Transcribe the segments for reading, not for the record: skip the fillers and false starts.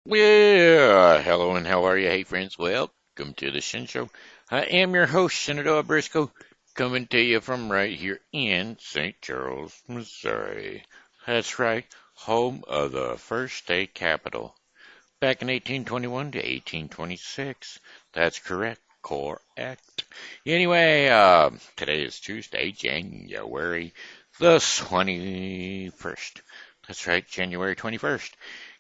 Well, hello and how are you? Hey, friends. Welcome to the Shen Show. I am your host, Senator Briscoe, coming to you from right here in St. Charles, Missouri. That's right, home of the first state capital. Back in 1821 to 1826. That's correct. Correct. Anyway, today is Tuesday, January the 21st. That's right, January 21st.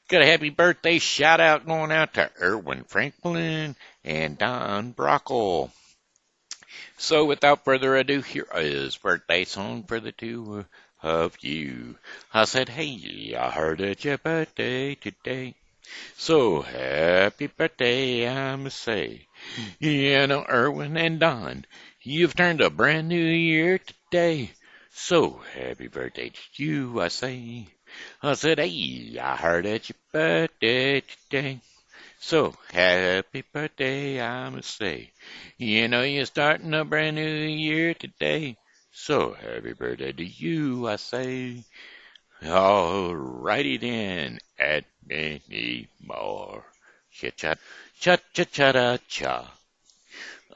Got a happy birthday shout out going out to Irwin Franklin and Don Brockel. So without further ado, here is birthday song for the two of you. I said, hey, I heard it's your birthday today. So happy birthday, I must say. You know, Irwin and Don, you've turned a brand new year today. So happy birthday to you, I say. I said, hey, I heard it's your birthday today. So happy birthday, I must say. You know, you're starting a brand new year today. So happy birthday to you, I say. Alrighty then, add any more. Cha-cha, cha-cha-cha-cha.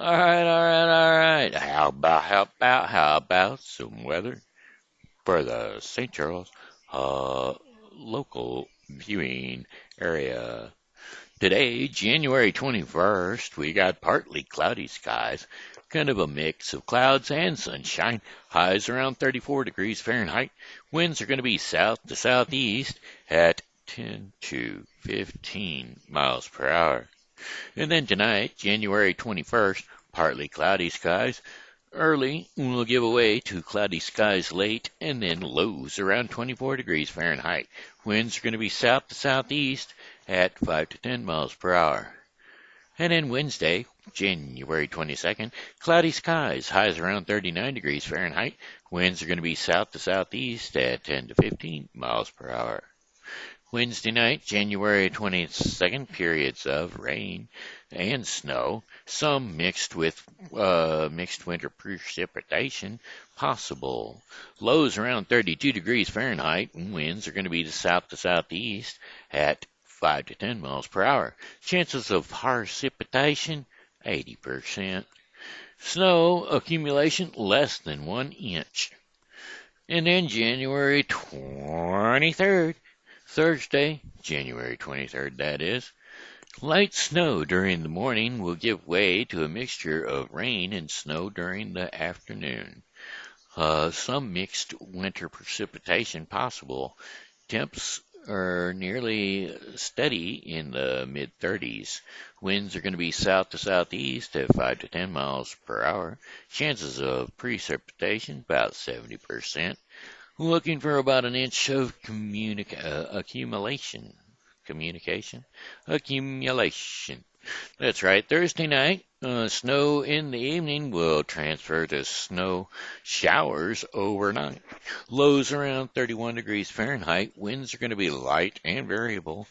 Alright. How about some weather for the St. Charles, uh, local viewing area? Today, January 21st, we got partly cloudy skies, kind of a mix of clouds and sunshine. Highs around 34 degrees Fahrenheit. Winds are going to be south to southeast at 10 to 15 miles per hour. And then tonight, January 21st, partly cloudy skies. Early will give way to cloudy skies late, and then lows around 24 degrees Fahrenheit. Winds are going to be south to southeast at 5 to 10 miles per hour. And then Wednesday, January 22nd, cloudy skies, highs around 39 degrees Fahrenheit. Winds are going to be south to southeast at 10 to 15 miles per hour. Wednesday night, January 22nd, periods of rain and snow, some mixed winter precipitation possible. Lows around 32 degrees Fahrenheit, and winds are going to be south to southeast at 5 to 10 miles per hour. Chances of precipitation, 80%. Snow accumulation, less than 1 inch. And then January 23rd, Thursday, January 23rd, that is. Light snow during the morning will give way to a mixture of rain and snow during the afternoon. Some mixed winter precipitation possible. Temps are nearly steady in the mid-30s. Winds are going to be south to southeast at 5 to 10 miles per hour. Chances of precipitation about 70%. Looking for about an inch of accumulation. Communication? Accumulation. That's right. Thursday night, snow in the evening will transfer to snow showers overnight. Lows around 31 degrees Fahrenheit. Winds are going to be light and variable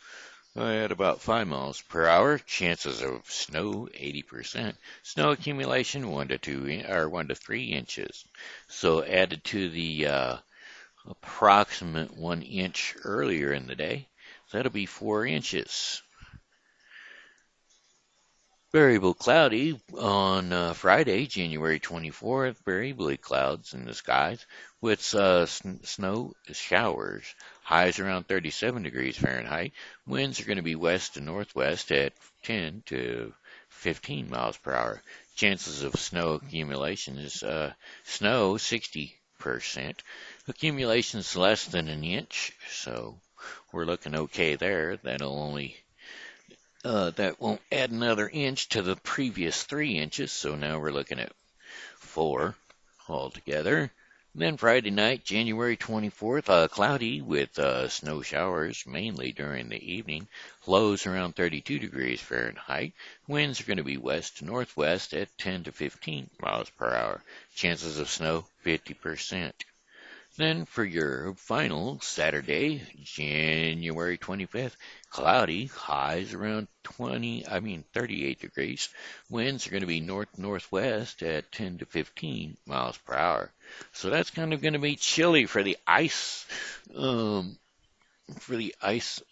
at about 5 miles per hour. Chances of snow 80%. Snow accumulation 1 to 3 inches. So added to the approximate 1 inch earlier in the day. That'll be 4 inches. Variable cloudy on Friday, January 24th. Variably clouds in the skies with snow showers. Highs around 37 degrees Fahrenheit. Winds are going to be west to northwest at 10 to 15 miles per hour. Chances of snow accumulation is snow 60%. Accumulation's less than an inch, so we're looking okay there. That won't add another inch to the previous 3 inches, so now we're looking at 4 altogether. Then Friday night, January 24th, cloudy with snow showers mainly during the evening. Lows around 32 degrees Fahrenheit. Winds are going to be west to northwest at 10 to 15 miles per hour. Chances of snow 50%. Then for your final Saturday, January 25th, cloudy, highs around 38 degrees. Winds are going to be north-northwest at 10 to 15 miles per hour. So that's kind of going to be chilly for the ice, for the ice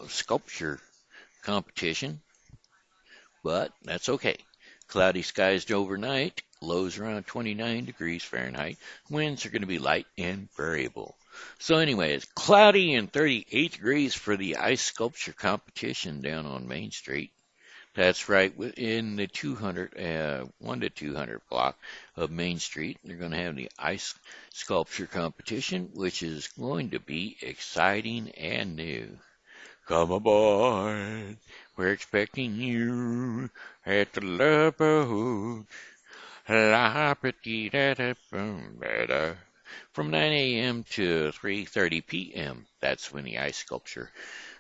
sculpture competition, but that's okay. Cloudy skies overnight, lows around 29 degrees Fahrenheit. Winds are going to be light and variable. So anyway, it's cloudy and 38 degrees for the ice sculpture competition down on Main Street. That's right, within the 1 to 200 block of Main Street, they're going to have the ice sculpture competition, which is going to be exciting and new. Come aboard, we're expecting you at the Love Boat. From 9 a.m. to 3:30 p.m. That's when the ice sculpture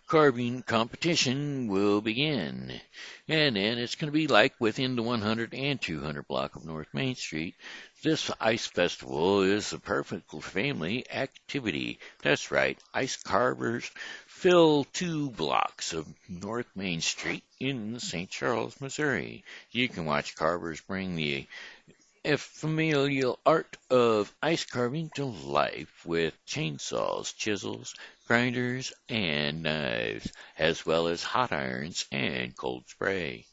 carving competition will begin. And then it's going to be like within the 100 and 200 block of North Main Street. This ice festival is a perfect family activity. That's right, ice carvers fill 2 blocks of North Main Street in St. Charles, Missouri. You can watch carvers bring the familial art of ice carving to life with chainsaws, chisels, grinders, and knives, as well as hot irons and cold spray.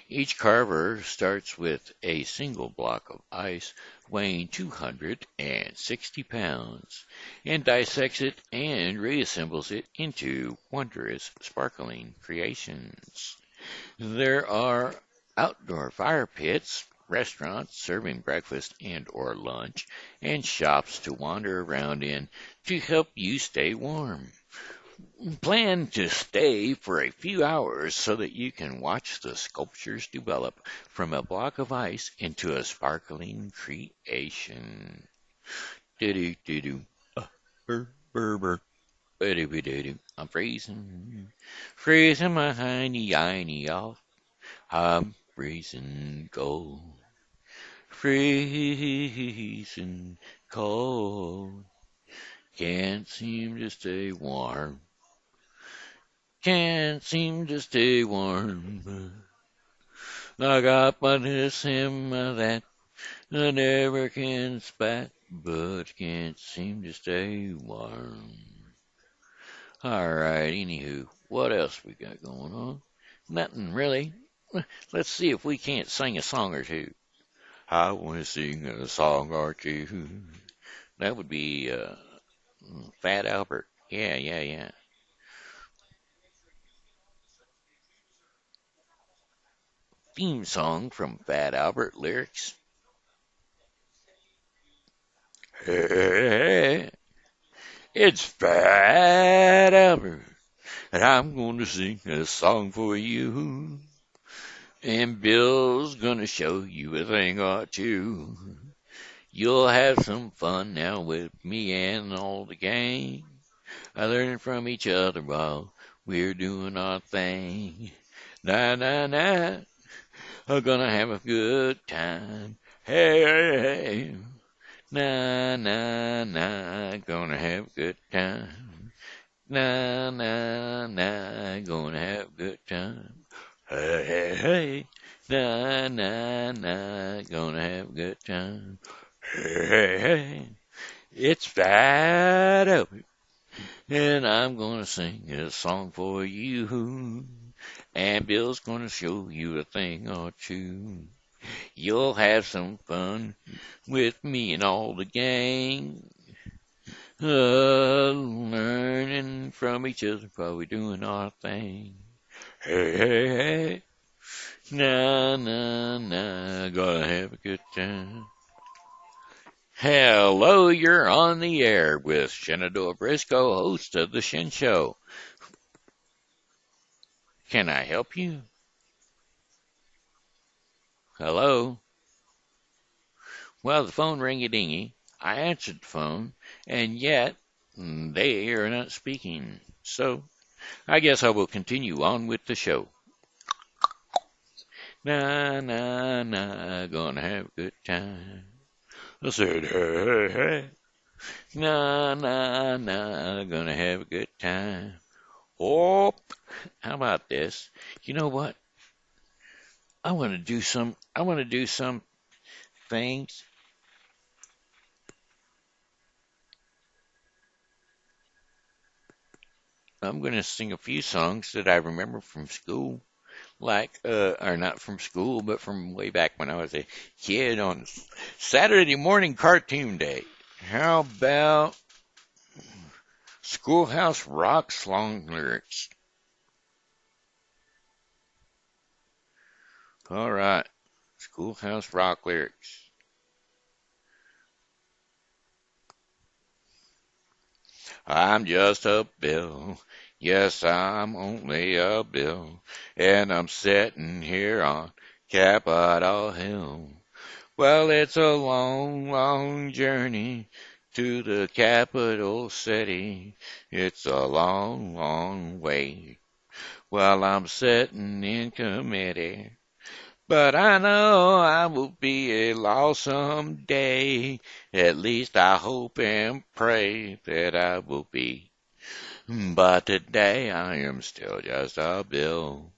Each carver starts with a single block of ice weighing 260 pounds and dissects it and reassembles it into wondrous, sparkling creations. There are outdoor fire pits, restaurants serving breakfast and or lunch, and shops to wander around in to help you stay warm. Plan to stay for a few hours so that you can watch the sculptures develop from a block of ice into a sparkling creation. Do-do-do-do. Burr. I'm freezing. Freezing my hiney off. I'm freezing cold. Freezing cold. Can't seem to stay warm. Can't seem to stay warm. I got my this and my that. I never can spat, but can't seem to stay warm. Alright, anywho, what else we got going on? Nothing really. Let's see if we can't sing a song or two. I want to sing a song or two. That would be Fat Albert. Yeah. Theme song from Fat Albert lyrics. Hey, it's Fat Albert, and I'm going to sing a song for you. And Bill's going to show you a thing or two. You'll have some fun now with me and all the gang. I learn from each other while we're doing our thing. Na. I'm gonna have a good time. Hey. Na. Gonna have a good time. Na. Gonna have a good time. Hey. Na. Gonna have a good time. Hey. It's Fat Albert, and I'm gonna sing a song for you. And Bill's gonna show you a thing or two. You'll have some fun with me and all the gang. Learning from each other while we're doing our thing. Hey. Na. Gonna have a good time. Hello, you're on the air with Shenandoah Briscoe, host of the Shen Show. Can I help you? Hello? Well, the phone ring-a-dingy. I answered the phone, and yet they are not speaking. So I guess I will continue on with the show. Na, gonna have a good time. I said, hey. Na, gonna have a good time. Oh, how about this? You know what? I want to do some things. I'm going to sing a few songs that I remember from school, or not from school, but from way back when I was a kid on Saturday morning cartoon day. How about Schoolhouse Rock song lyrics? All right, Schoolhouse Rock lyrics. I'm just a bill. Yes, I'm only a bill. And I'm sitting here on Capitol Hill. Well, it's a long, long journey to the capital city. It's a long, long way. Well, I'm sitting in committee. But I know I will be a law someday. At least I hope and pray that I will be. But today I am still just a bill.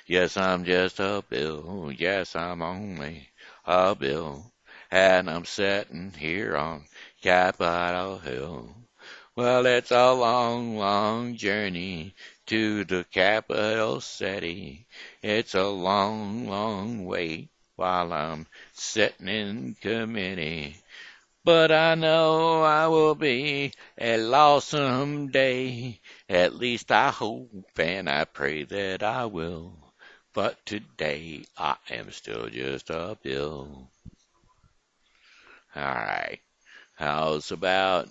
Yes, I'm just a bill. Yes, I'm only a bill. And I'm sitting here on Capitol Hill. Well, it's a long, long journey to the capital city. It's a long, long wait while I'm sitting in committee. But I know I will be at law someday. At least I hope and I pray that I will. But today I am still just a bill. Alright, how's about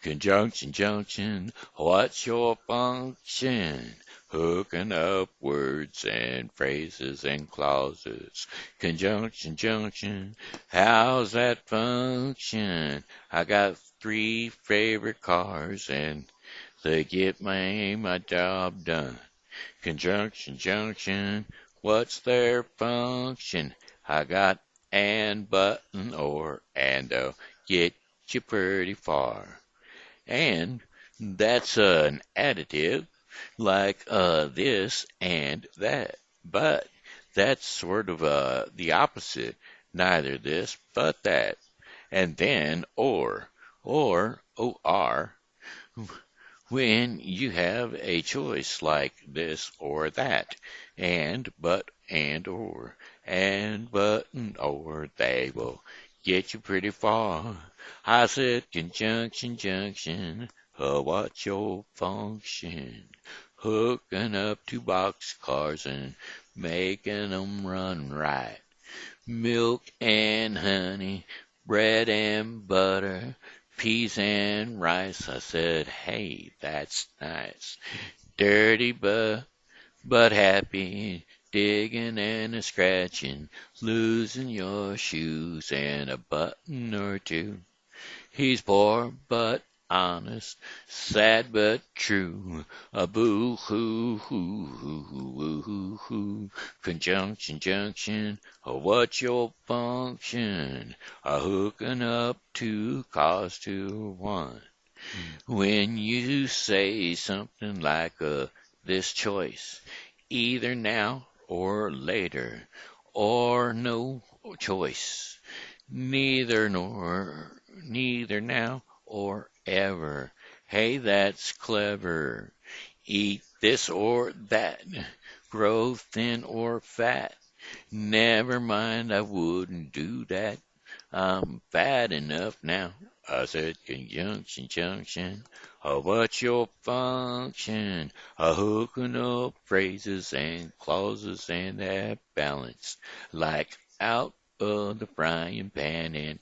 conjunction, junction? What's your function? Hooking up words and phrases and clauses. Conjunction, junction. How's that function? I got 3 favorite cars and they get my job done. Conjunction, junction. What's their function? I got and, but, and, or, and they'll get you pretty far. And that's an additive like this and that. But that's sort of the opposite. Neither this but that. And then or when you have a choice like this or that. And but and but and or they will get you pretty far. I said conjunction, junction. What's your function? Hooking up 2 boxcars and making 'em run right. Milk and honey, bread and butter, peas and rice. I said, hey, that's nice. Dirty but happy, digging and a scratching, losing your shoes and a button or 2. He's poor but honest, sad but true. A boo hoo hoo hoo hoo hoo hoo. Conjunction, junction. What's your function? Hooking up 2 cars to 1. When you say something like this choice, either now or later, or no choice. Neither now or ever. Hey, that's clever. Eat this or that. Grow thin or fat. Never mind, I wouldn't do that. I'm fat enough now. I said conjunction, junction. What's your function? Hooking up phrases and clauses and that balance. Like out of the frying pan and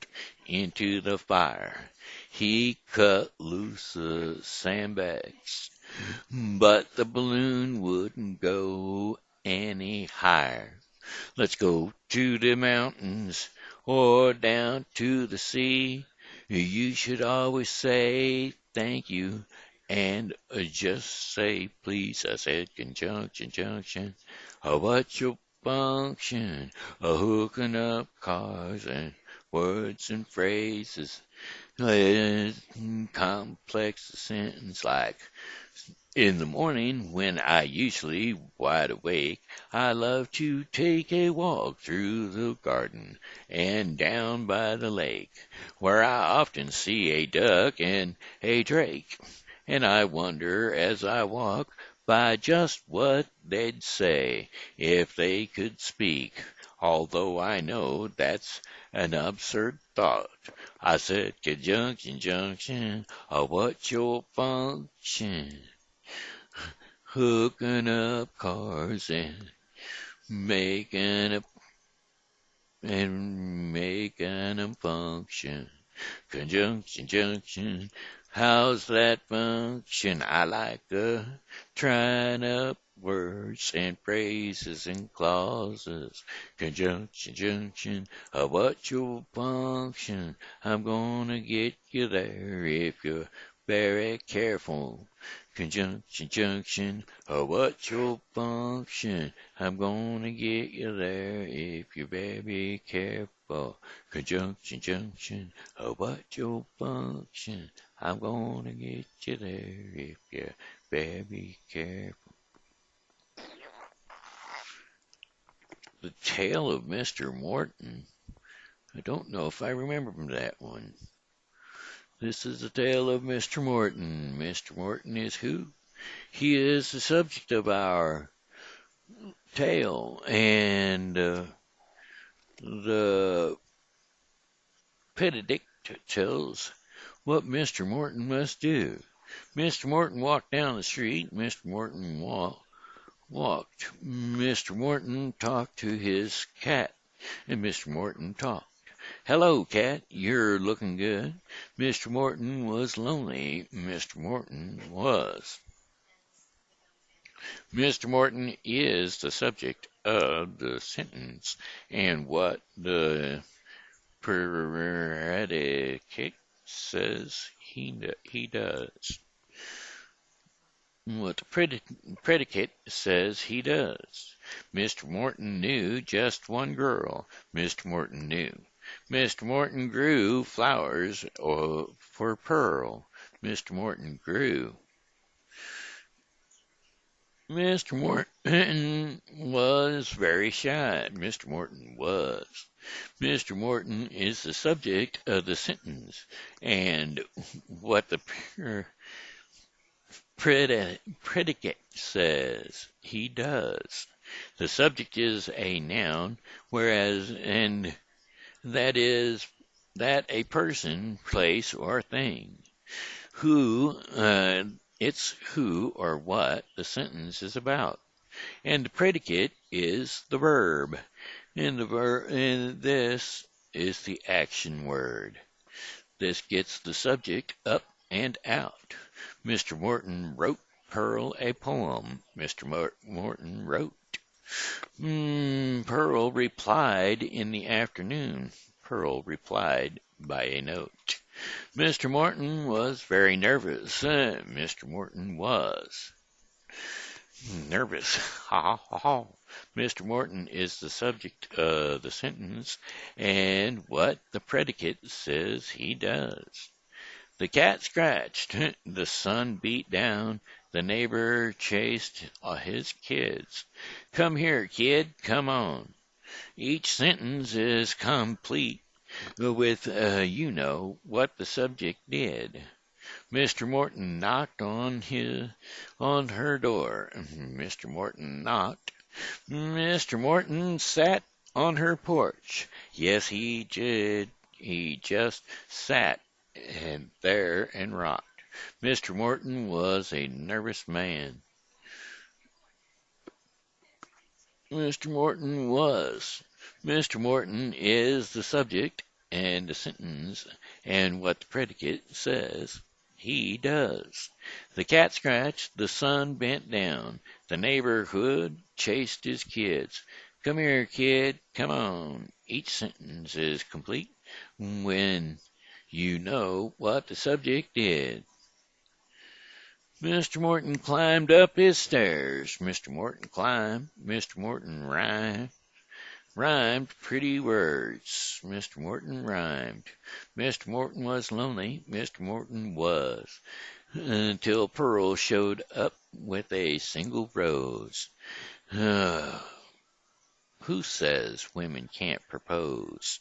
into the fire. He cut loose the sandbags, but the balloon wouldn't go any higher. Let's go to the mountains or down to the sea. You should always say thank you and just say please. I said conjunction, junction. What's your function? Hooking up cars and words and phrases. Complex sentence like in the morning, when I usually wide awake, I love to take a walk through the garden and down by the lake, where I often see a duck and a drake. and I wonder as I walk by just what they'd say if they could speak, although I know that's an absurd thought. I said, conjunction, junction, what's your function? Hooking up cars and making a and making them function. Conjunction, junction, how's that function? I like trying up words and phrases and clauses. Conjunction, junction, what's your function? I'm gonna get you there if you're very careful. Conjunction, junction, what's your function? I'm gonna get you there if you're very careful. Conjunction, junction, what's your function? I'm gonna get you there if you're very careful. The Tale of Mr. Morton. I don't know if I remember from that one. This is the tale of Mr. Morton. Mr. Morton is who? He is the subject of our tale, and the Benedict tells what Mr. Morton must do. Mr. Morton walked down the street. Mr. Morton walked. Mr. Morton talked to his cat, and Mr. Morton talked. Hello, cat, you're looking good. Mr. Morton was lonely. Mr. Morton was. Mr. Morton is the subject of the sentence, and what the predicate says he does. What the predicate says he does. Mr. Morton knew just one girl. Mr. Morton knew. Mr. Morton grew flowers for Pearl. Mr. Morton grew. Mr. Morton was very shy. Mr. Morton was. Mr. Morton is the subject of the sentence, and what the predicate says he does. The subject is a noun, whereas and that is that a person, place, or thing. It's who or what the sentence is about. And the predicate is the verb. And this is the action word. This gets the subject up and out. Mr. Morton wrote Pearl a poem. Mr. Morton wrote. Pearl replied in the afternoon. Pearl replied by a note. Mr. Morton was very nervous. Mr. Morton was nervous. Ha ha ha. Mr. Morton is the subject of the sentence, and what the predicate says he does. The cat scratched. The sun beat down. The neighbor chased his kids. Come here, kid, come on. Each sentence is complete with you know what the subject did. Mr. Morton knocked on her door. Mr. Morton knocked. Mr. Morton sat on her porch. Yes, he did. He just sat there and rocked. Mr. Morton was a nervous man. Mr. Morton was. Mr. Morton is the subject and the sentence, and what the predicate says he does. The cat scratched, the sun bent down, the neighborhood chased his kids. Come here, kid, come on. Each sentence is complete when you know what the subject did. Mr. Morton climbed up his stairs. Mr. Morton climbed. Mr. Morton rhymed pretty words. Mr. Morton rhymed. Mr. Morton was lonely. Mr. Morton was. Until Pearl showed up with a single rose. Who says women can't propose?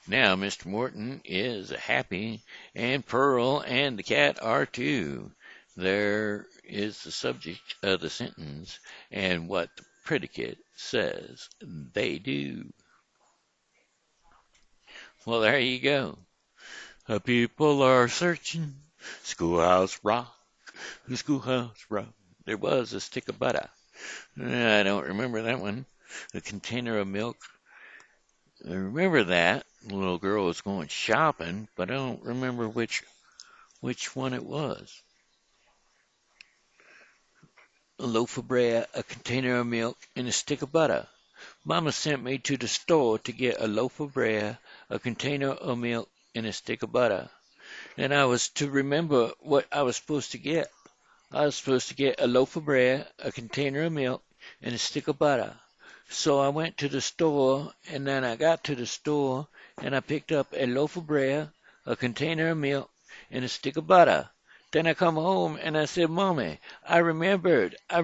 Now Mr. Morton is happy, and Pearl and the cat are too. there is the subject of the sentence and what the predicate says they do. Well, there you go. The people are searching. Schoolhouse rock. Schoolhouse rock. There was a stick of butter. I don't remember that one. A container of milk. I remember that. The little girl was going shopping, but I don't remember which one it was. A loaf of bread, a container of milk, and a stick of butter. Mama sent me to the store to get a loaf of bread, a container of milk, and a stick of butter. And I was to remember what I was supposed to get. I was supposed to get a loaf of bread, a container of milk, and a stick of butter. So I went to the store, and then I got to the store, and I picked up a loaf of bread, a container of milk, and a stick of butter. Then I come home, and I said, Mommy, I remembered. I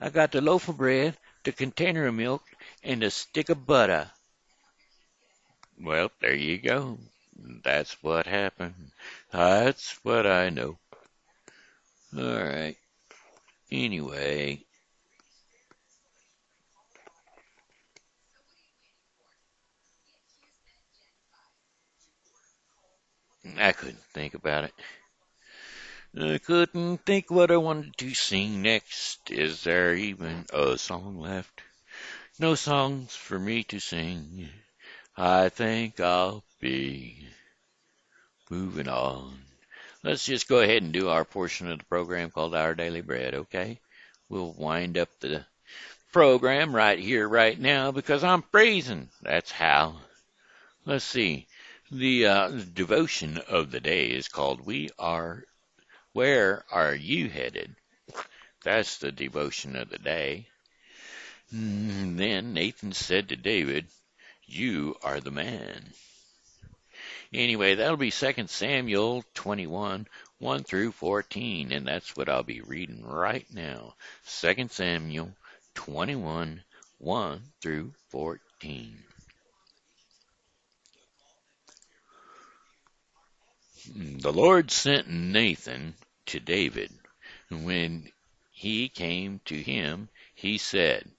got the loaf of bread, the container of milk, and a stick of butter. Well, there you go. That's what happened. That's what I know. All right. Anyway, I couldn't think about it. I couldn't think what I wanted to sing next. Is there even a song left? No songs for me to sing. I think I'll be moving on. Let's just go ahead and do our portion of the program called Our Daily Bread, okay? We'll wind up the program right here, right now, because I'm freezing. That's how. Let's see. The devotion of the day is called Where Are You Headed? That's the devotion of the day. Then Nathan said to David, You are the man. Anyway, that'll be 2 Samuel 21, 1 through 14, and that's what I'll be reading right now. 2 Samuel 21, 1 through 14. The Lord sent Nathan to David. When he came to him, he said,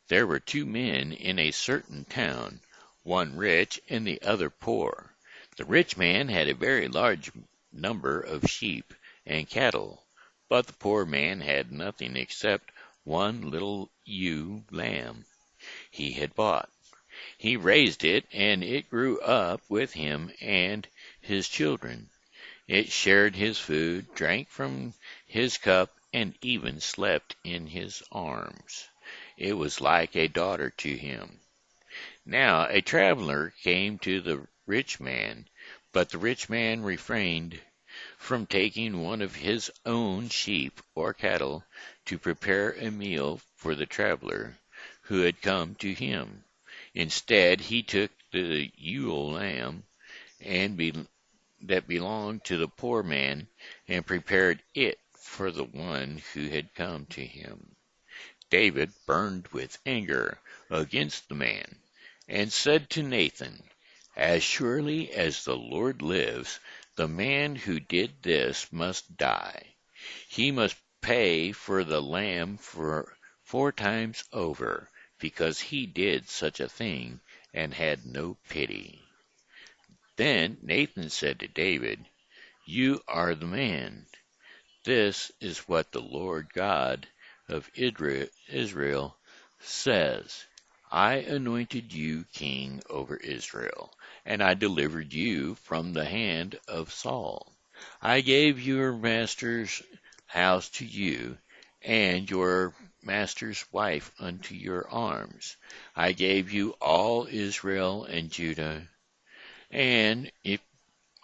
There were 2 men in a certain town, one rich and the other poor. The rich man had a very large number of sheep and cattle, but the poor man had nothing except one little ewe lamb he had bought. He raised it, and it grew up with him and his children. It shared his food, drank from his cup, and even slept in his arms. It was like a daughter to him. Now a traveler came to the rich man, but the rich man refrained from taking one of his own sheep or cattle to prepare a meal for the traveler who had come to him. Instead, he took the ewe lamb that belonged to the poor man and prepared it for the one who had come to him. David burned with anger against the man and said to Nathan, As surely as the Lord lives, the man who did this must die. He must pay for the lamb for 4 times over, because he did such a thing and had no pity. Then Nathan said to David, You are the man. This is what the Lord God of Israel says. I anointed you king over Israel, and I delivered you from the hand of Saul. I gave your master's house to you, and your master's wife unto your arms. I gave you all Israel and Judah, and if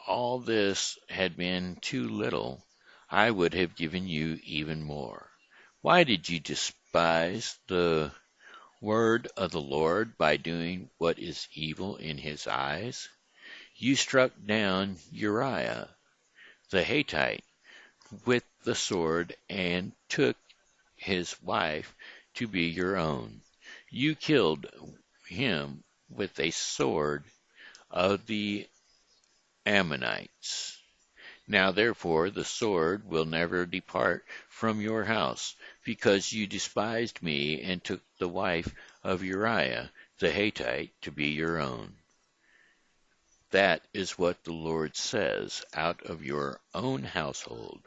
all this had been too little, I would have given you even more. Why did you despise the word of the Lord by doing what is evil in his eyes? You struck down Uriah the Hittite with the sword and took his wife to be your own. You killed him with a sword of the Ammonites. Now therefore the sword will never depart from your house, because you despised me and took the wife of Uriah the Hittite to be your own. That is what the Lord says out of your own household.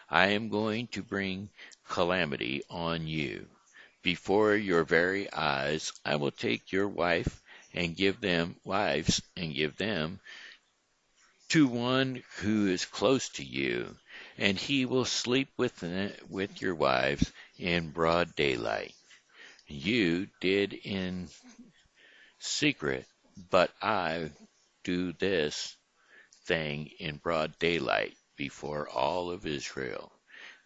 I am going to bring calamity on you. Before your very eyes I will take your wives and give them to one who is close to you, and he will sleep with your wives in broad daylight. You did in secret, but I do this thing in broad daylight before all of Israel.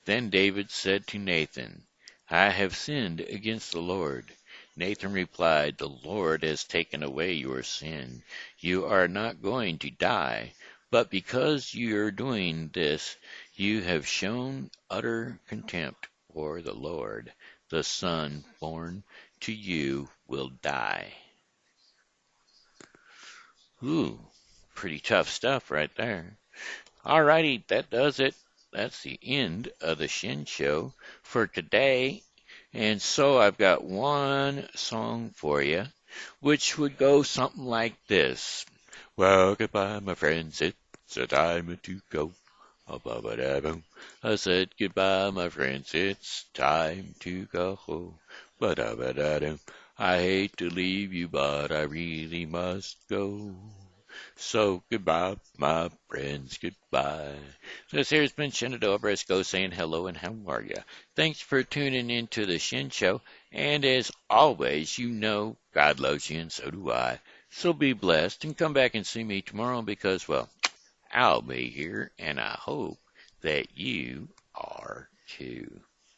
Then David said to Nathan, I have sinned against the Lord. Nathan replied, The Lord has taken away your sin. You are not going to die, but because you are doing this, you have shown utter contempt for the Lord. The son born to you will die. Ooh, pretty tough stuff right there. Alrighty, that does it. That's the end of the Shen Show for today. And so I've got one song for you, which would go something like this. Well, goodbye, my friends. It's a time to go. I said goodbye, my friends. It's time to go. I hate to leave you, but I really must go. So goodbye, my friends, goodbye. This here's been Shenandoah Briscoe saying hello and how are ya? Thanks for tuning in to the Shen Show. And as always, you know God loves you and so do I. So be blessed and come back and see me tomorrow because, well, I'll be here and I hope that you are too.